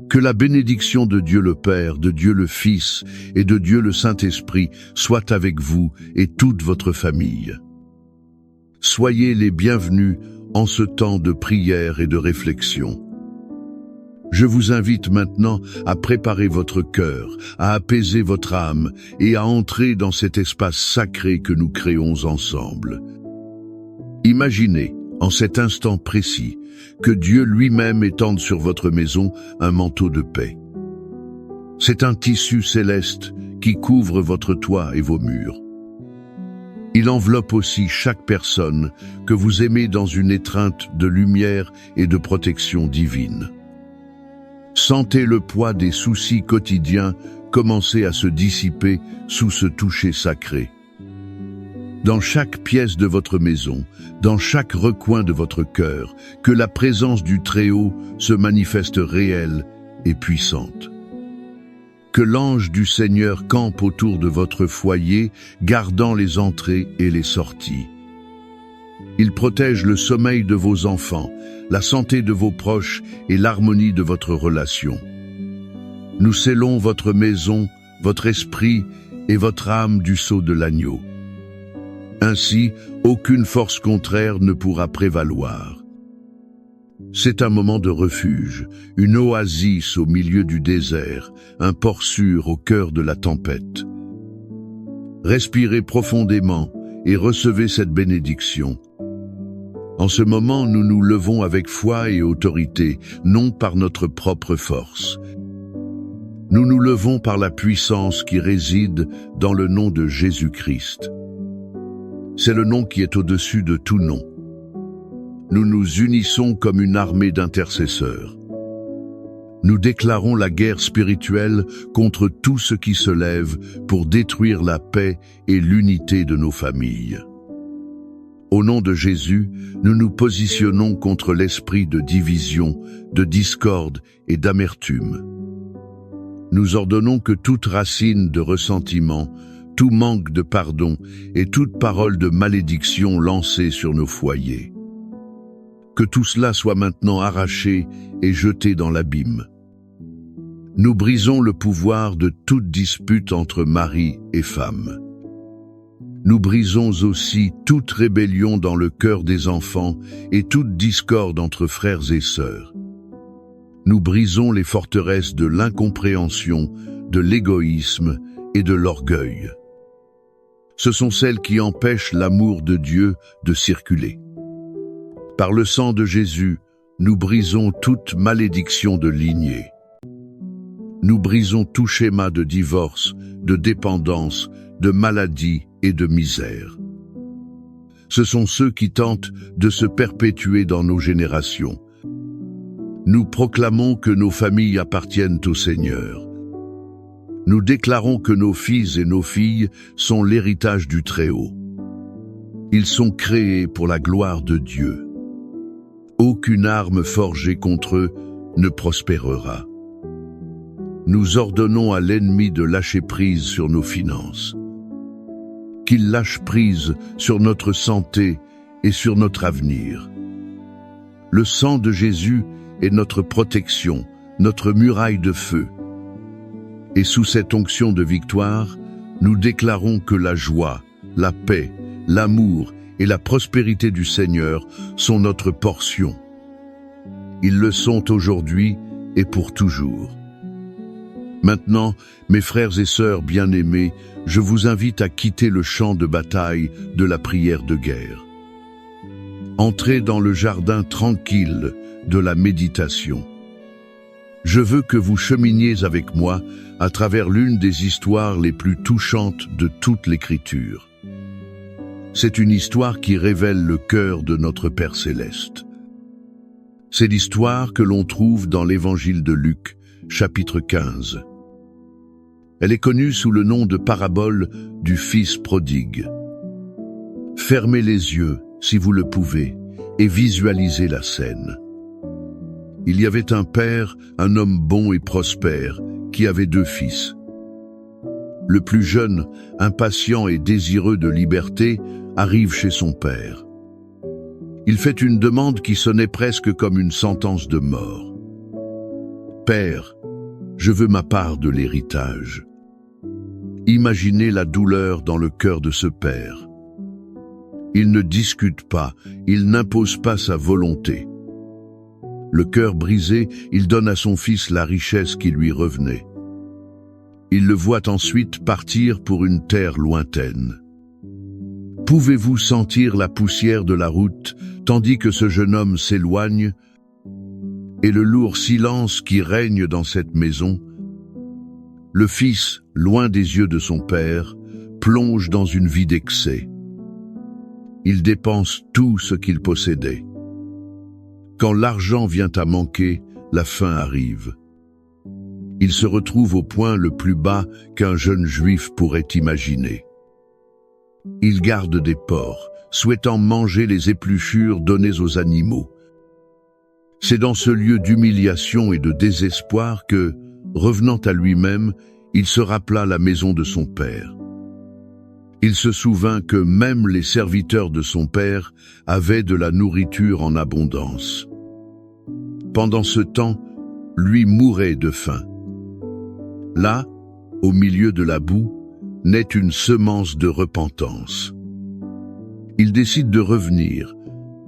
Que la bénédiction de Dieu le Père, de Dieu le Fils et de Dieu le Saint-Esprit soit avec vous et toute votre famille. Soyez les bienvenus en ce temps de prière et de réflexion. Je vous invite maintenant à préparer votre cœur, à apaiser votre âme et à entrer dans cet espace sacré que nous créons ensemble. Imaginez, en cet instant précis, que Dieu lui-même étende sur votre maison un manteau de paix. C'est un tissu céleste qui couvre votre toit et vos murs. Il enveloppe aussi chaque personne que vous aimez dans une étreinte de lumière et de protection divine. Sentez le poids des soucis quotidiens commencer à se dissiper sous ce toucher sacré. Dans chaque pièce de votre maison, dans chaque recoin de votre cœur, que la présence du Très-Haut se manifeste réelle et puissante. Que l'ange du Seigneur campe autour de votre foyer, gardant les entrées et les sorties. Il protège le sommeil de vos enfants, la santé de vos proches et l'harmonie de votre relation. Nous scellons votre maison, votre esprit et votre âme du sceau de l'agneau. Ainsi, aucune force contraire ne pourra prévaloir. C'est un moment de refuge, une oasis au milieu du désert, un port sûr au cœur de la tempête. Respirez profondément et recevez cette bénédiction. En ce moment, nous nous levons avec foi et autorité, non par notre propre force. Nous nous levons par la puissance qui réside dans le nom de Jésus-Christ. C'est le nom qui est au-dessus de tout nom. Nous nous unissons comme une armée d'intercesseurs. Nous déclarons la guerre spirituelle contre tout ce qui se lève pour détruire la paix et l'unité de nos familles. Au nom de Jésus, nous nous positionnons contre l'esprit de division, de discorde et d'amertume. Nous ordonnons que toute racine de ressentiment, tout manque de pardon et toute parole de malédiction lancée sur nos foyers. Que tout cela soit maintenant arraché et jeté dans l'abîme. Nous brisons le pouvoir de toute dispute entre mari et femme. Nous brisons aussi toute rébellion dans le cœur des enfants et toute discorde entre frères et sœurs. Nous brisons les forteresses de l'incompréhension, de l'égoïsme et de l'orgueil. Ce sont celles qui empêchent l'amour de Dieu de circuler. Par le sang de Jésus, nous brisons toute malédiction de lignée. Nous brisons tout schéma de divorce, de dépendance, de maladie et de misère. Ce sont ceux qui tentent de se perpétuer dans nos générations. Nous proclamons que nos familles appartiennent au Seigneur. Nous déclarons que nos fils et nos filles sont l'héritage du Très-Haut. Ils sont créés pour la gloire de Dieu. Aucune arme forgée contre eux ne prospérera. Nous ordonnons à l'ennemi de lâcher prise sur nos finances. Qu'il lâche prise sur notre santé et sur notre avenir. Le sang de Jésus est notre protection, notre muraille de feu. Et sous cette onction de victoire, nous déclarons que la joie, la paix, l'amour et la prospérité du Seigneur sont notre portion. Ils le sont aujourd'hui et pour toujours. Maintenant, mes frères et sœurs bien-aimés, je vous invite à quitter le champ de bataille de la prière de guerre. Entrez dans le jardin tranquille de la méditation. Je veux que vous cheminiez avec moi à travers l'une des histoires les plus touchantes de toute l'Écriture. C'est une histoire qui révèle le cœur de notre Père Céleste. C'est l'histoire que l'on trouve dans l'Évangile de Luc, chapitre 15. Elle est connue sous le nom de parabole du Fils prodigue. Fermez les yeux, si vous le pouvez, et visualisez la scène. Il y avait un père, un homme bon et prospère, qui avait 2 fils. Le plus jeune, impatient et désireux de liberté, arrive chez son père. Il fait une demande qui sonnait presque comme une sentence de mort. « Père, Je veux ma part de l'héritage. Imaginez la douleur dans le cœur de ce père. Il ne discute pas, il n'impose pas sa volonté. Le cœur brisé, il donne à son fils la richesse qui lui revenait. Il le voit ensuite partir pour une terre lointaine. Pouvez-vous sentir la poussière de la route, tandis que ce jeune homme s'éloigne, et le lourd silence qui règne dans cette maison? Le fils, loin des yeux de son père, plonge dans une vie d'excès. Il dépense tout ce qu'il possédait. Quand l'argent vient à manquer, la faim arrive. Il se retrouve au point le plus bas qu'un jeune juif pourrait imaginer. Il garde des porcs, souhaitant manger les épluchures données aux animaux. C'est dans ce lieu d'humiliation et de désespoir que, revenant à lui-même, il se rappela la maison de son père. Il se souvint que même les serviteurs de son père avaient de la nourriture en abondance. Pendant ce temps, lui mourait de faim. Là, au milieu de la boue, naît une semence de repentance. Il décide de revenir,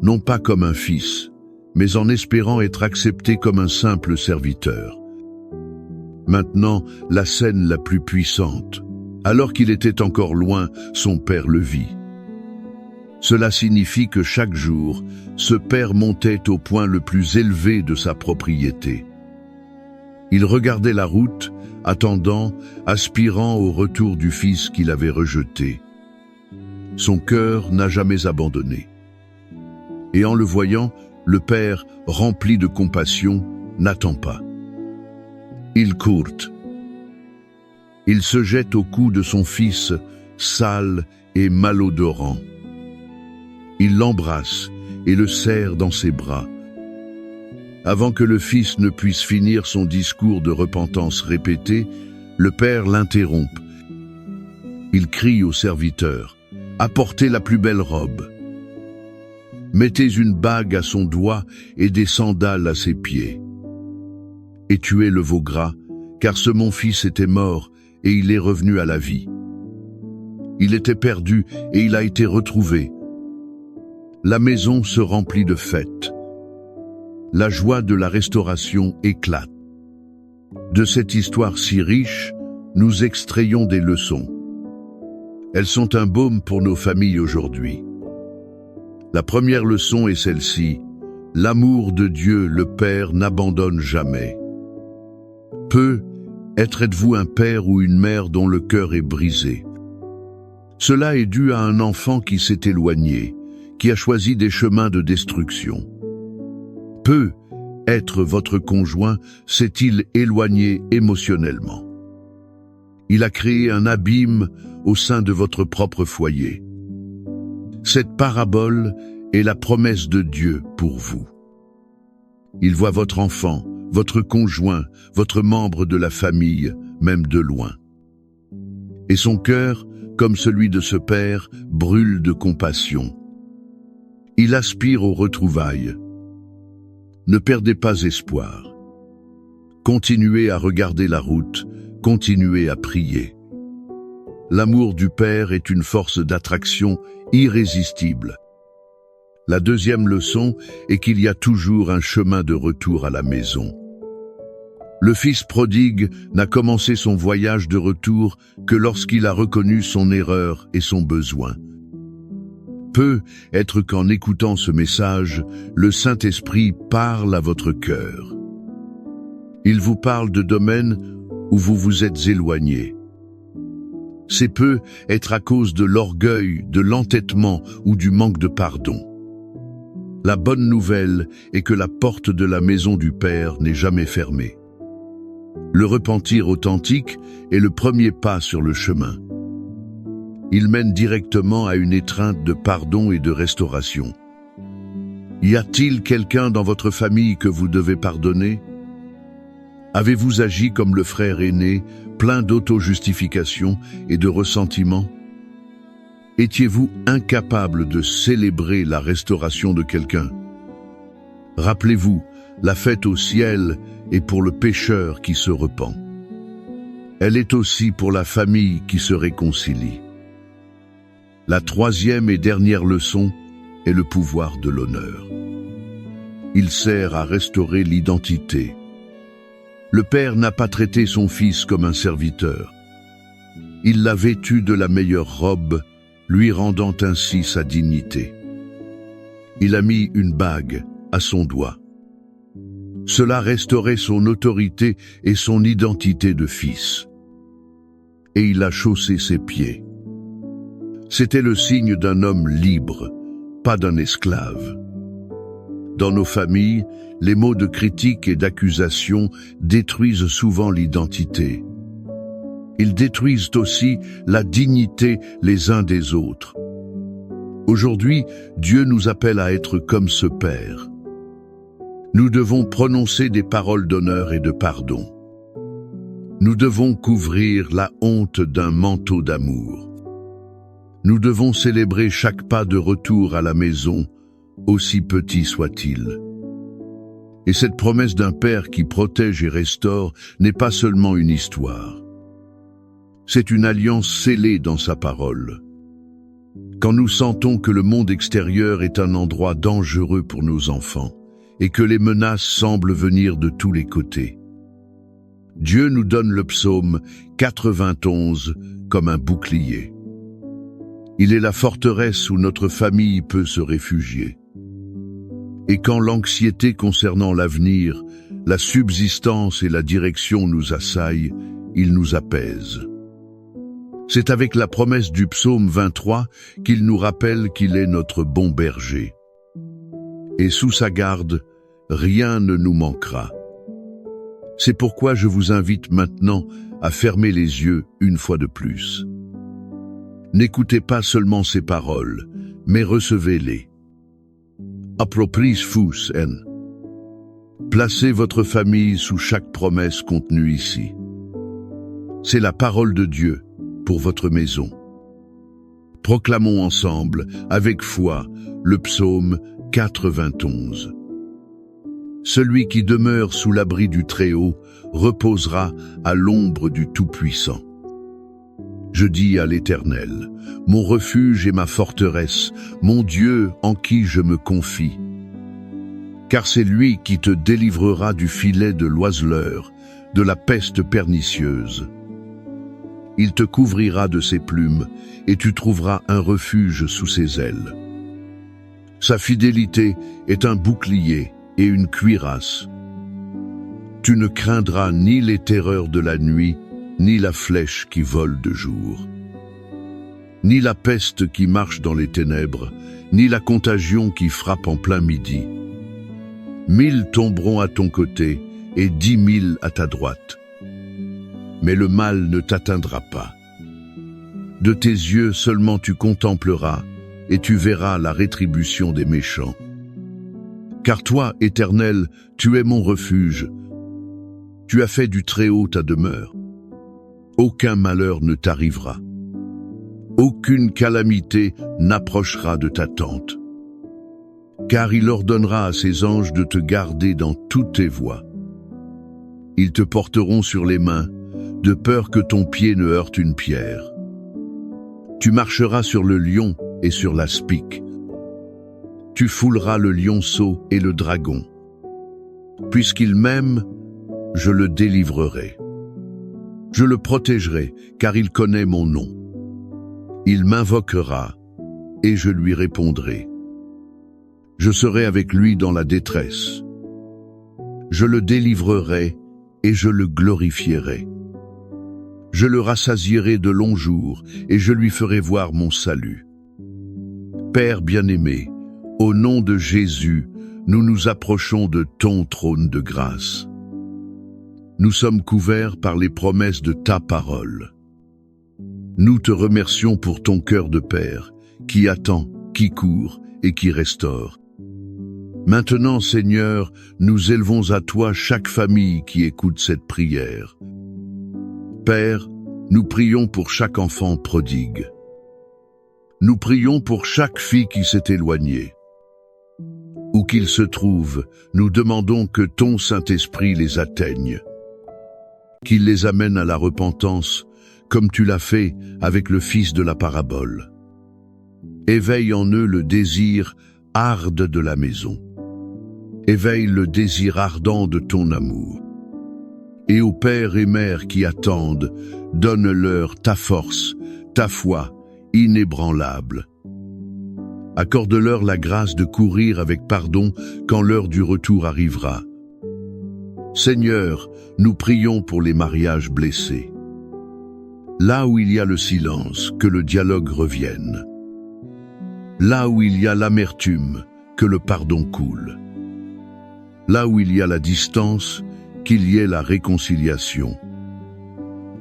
non pas comme un fils, mais en espérant être accepté comme un simple serviteur. Maintenant, la scène la plus puissante. Alors qu'il était encore loin, son père le vit. Cela signifie que chaque jour, ce père montait au point le plus élevé de sa propriété. Il regardait la route, attendant, aspirant au retour du fils qu'il avait rejeté. Son cœur n'a jamais abandonné. Et en le voyant, le père, rempli de compassion, n'attend pas. Il court. Il se jette au cou de son fils, sale et malodorant. Il l'embrasse et le serre dans ses bras. Avant que le fils ne puisse finir son discours de repentance répété, le père l'interrompt. Il crie au serviteur, « Apportez la plus belle robe. Mettez une bague à son doigt et des sandales à ses pieds. Et tuez le veau gras, car ce mon fils était mort, et il est revenu à la vie. Il était perdu et il a été retrouvé. » La maison se remplit de fêtes. La joie de la restauration éclate. De cette histoire si riche, nous extrayons des leçons. Elles sont un baume pour nos familles aujourd'hui. La première leçon est celle-ci. L'amour de Dieu, le Père, n'abandonne jamais. Êtes-vous un père ou une mère dont le cœur est brisé? Cela est dû à un enfant qui s'est éloigné, qui a choisi des chemins de destruction. Être votre conjoint s'est-il éloigné émotionnellement? Il a créé un abîme au sein de votre propre foyer. Cette parabole est la promesse de Dieu pour vous. Il voit votre enfant, votre conjoint, votre membre de la famille, même de loin. Et son cœur, comme celui de ce père, brûle de compassion. Il aspire aux retrouvailles. Ne perdez pas espoir. Continuez à regarder la route, continuez à prier. L'amour du Père est une force d'attraction irrésistible. La deuxième leçon est qu'il y a toujours un chemin de retour à la maison. Le fils prodigue n'a commencé son voyage de retour que lorsqu'il a reconnu son erreur et son besoin. Être qu'en écoutant ce message, le Saint-Esprit parle à votre cœur. Il vous parle de domaines où vous vous êtes éloigné. C'est être à cause de l'orgueil, de l'entêtement ou du manque de pardon. La bonne nouvelle est que la porte de la maison du Père n'est jamais fermée. Le repentir authentique est le premier pas sur le chemin. Il mène directement à une étreinte de pardon et de restauration. Y a-t-il quelqu'un dans votre famille que vous devez pardonner? Avez-vous agi comme le frère aîné, plein d'auto-justification et de ressentiment? Étiez-vous incapable de célébrer la restauration de quelqu'un? Rappelez-vous, La fête au ciel est pour le pécheur qui se repent. Elle est aussi pour la famille qui se réconcilie. La troisième et dernière leçon est le pouvoir de l'honneur. Il sert à restaurer l'identité. Le Père n'a pas traité son Fils comme un serviteur. Il l'a vêtu de la meilleure robe, lui rendant ainsi sa dignité. Il a mis une bague à son doigt. Cela restaurait son autorité et son identité de fils. Et il a chaussé ses pieds. C'était le signe d'un homme libre, pas d'un esclave. Dans nos familles, les mots de critique et d'accusation détruisent souvent l'identité. Ils détruisent aussi la dignité les uns des autres. Aujourd'hui, Dieu nous appelle à être comme ce Père. Nous devons prononcer des paroles d'honneur et de pardon. Nous devons couvrir la honte d'un manteau d'amour. Nous devons célébrer chaque pas de retour à la maison, aussi petit soit-il. Et cette promesse d'un Père qui protège et restaure n'est pas seulement une histoire. C'est une alliance scellée dans sa parole. Quand nous sentons que le monde extérieur est un endroit dangereux pour nos enfants et que les menaces semblent venir de tous les côtés, Dieu nous donne le psaume 91 comme un bouclier. Il est la forteresse où notre famille peut se réfugier. Et quand l'anxiété concernant l'avenir, la subsistance et la direction nous assaillent, il nous apaise. C'est avec la promesse du psaume 23 qu'il nous rappelle qu'il est notre bon berger. Et sous sa garde, rien ne nous manquera. C'est pourquoi je vous invite maintenant à fermer les yeux une fois de plus. N'écoutez pas seulement ces paroles, mais recevez-les. Appropriez-vous en. Placez votre famille sous chaque promesse contenue ici. C'est la parole de Dieu pour votre maison. Proclamons ensemble, avec foi, le psaume 91. Celui qui demeure sous l'abri du Très-Haut reposera à l'ombre du Tout-Puissant. Je dis à l'Éternel, mon refuge et ma forteresse, mon Dieu en qui je me confie. Car c'est lui qui te délivrera du filet de l'oiseleur, de la peste pernicieuse. Il te couvrira de ses plumes, et tu trouveras un refuge sous ses ailes. Sa fidélité est un bouclier et une cuirasse. Tu ne craindras ni les terreurs de la nuit, ni la flèche qui vole de jour, ni la peste qui marche dans les ténèbres, ni la contagion qui frappe en plein midi. 1000 tomberont à ton côté et 10 000 à ta droite. Mais le mal ne t'atteindra pas. De tes yeux seulement tu contempleras, et tu verras la rétribution des méchants. Car toi, Éternel, tu es mon refuge. Tu as fait du Très-Haut ta demeure. Aucun malheur ne t'arrivera. Aucune calamité n'approchera de ta tente. Car il ordonnera à ses anges de te garder dans toutes tes voies. Ils te porteront sur les mains, de peur que ton pied ne heurte une pierre. Tu marcheras sur le lion et sur l'aspic. Tu fouleras le lionceau et le dragon. Puisqu'il m'aime, je le délivrerai. Je le protégerai, car il connaît mon nom. Il m'invoquera, et je lui répondrai. Je serai avec lui dans la détresse. Je le délivrerai, et je le glorifierai. Je le rassasierai de longs jours, et je lui ferai voir mon salut. Père bien-aimé, au nom de Jésus, nous nous approchons de ton trône de grâce. Nous sommes couverts par les promesses de ta parole. Nous te remercions pour ton cœur de Père, qui attend, qui court et qui restaure. Maintenant, Seigneur, nous élevons à toi chaque famille qui écoute cette prière. Père, nous prions pour chaque enfant prodigue. Nous prions pour chaque fille qui s'est éloignée, ou Où qu'ils se trouvent, nous demandons que ton Saint-Esprit les atteigne, qu'il les amène à la repentance, comme tu l'as fait avec le fils de la parabole. Éveille en eux le désir arde de la maison. Éveille le désir ardent de ton amour. Et aux pères et mères qui attendent, donne-leur ta force, ta foi inébranlable. Accorde-leur la grâce de courir avec pardon quand l'heure du retour arrivera. Seigneur, nous prions pour les mariages blessés. Là où il y a le silence, que le dialogue revienne. Là où il y a l'amertume, que le pardon coule. Là où il y a la distance, qu'il y ait la réconciliation.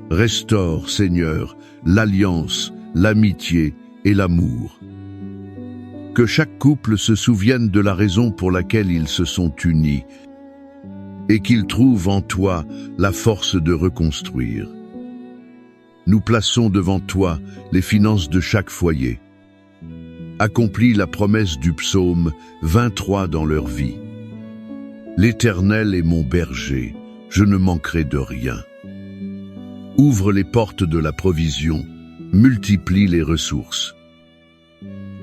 Restaure, Seigneur, l'alliance, l'amitié et l'amour. Que chaque couple se souvienne de la raison pour laquelle ils se sont unis et qu'ils trouvent en toi la force de reconstruire. Nous plaçons devant toi les finances de chaque foyer. Accomplis la promesse du psaume 23 dans leur vie. L'Éternel est mon berger, je ne manquerai de rien. Ouvre les portes de la provision, multiplie les ressources.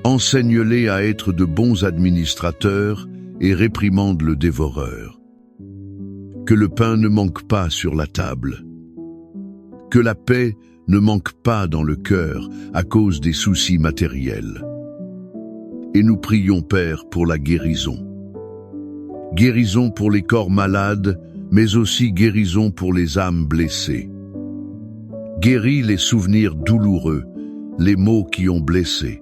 Enseigne-les à être de bons administrateurs et réprimande le dévoreur. Que le pain ne manque pas sur la table. Que la paix ne manque pas dans le cœur à cause des soucis matériels. Et nous prions, Père, pour la guérison. Guérison pour les corps malades, mais aussi guérison pour les âmes blessées. Guéris les souvenirs douloureux, les maux qui ont blessé.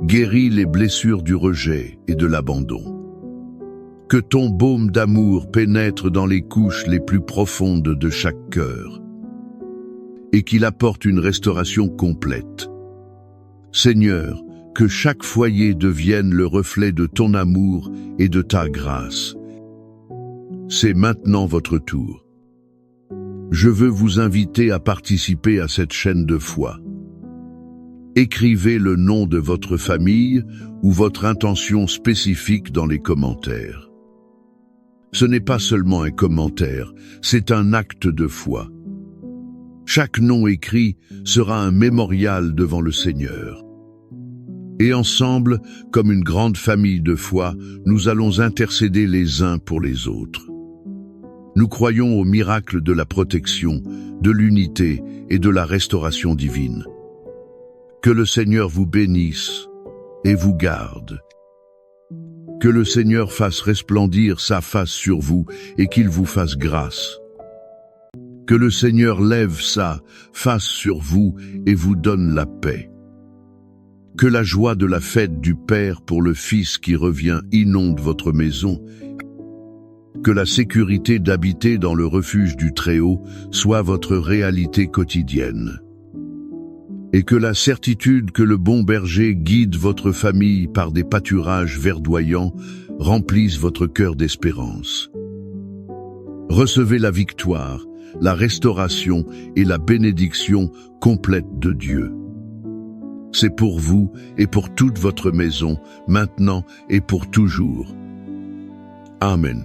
Guéris les blessures du rejet et de l'abandon. Que ton baume d'amour pénètre dans les couches les plus profondes de chaque cœur et qu'il apporte une restauration complète. Seigneur, que chaque foyer devienne le reflet de ton amour et de ta grâce. C'est maintenant votre tour. Je veux vous inviter à participer à cette chaîne de foi. Écrivez le nom de votre famille ou votre intention spécifique dans les commentaires. Ce n'est pas seulement un commentaire, c'est un acte de foi. Chaque nom écrit sera un mémorial devant le Seigneur. Et ensemble, comme une grande famille de foi, nous allons intercéder les uns pour les autres. Nous croyons au miracle de la protection, de l'unité et de la restauration divine. Que le Seigneur vous bénisse et vous garde. Que le Seigneur fasse resplendir sa face sur vous et qu'il vous fasse grâce. Que le Seigneur lève sa face sur vous et vous donne la paix. Que la joie de la fête du Père pour le Fils qui revient inonde votre maison. Que la sécurité d'habiter dans le refuge du Très-Haut soit votre réalité quotidienne. Et que la certitude que le bon berger guide votre famille par des pâturages verdoyants remplisse votre cœur d'espérance. Recevez la victoire, la restauration et la bénédiction complète de Dieu. C'est pour vous et pour toute votre maison, maintenant et pour toujours. Amen.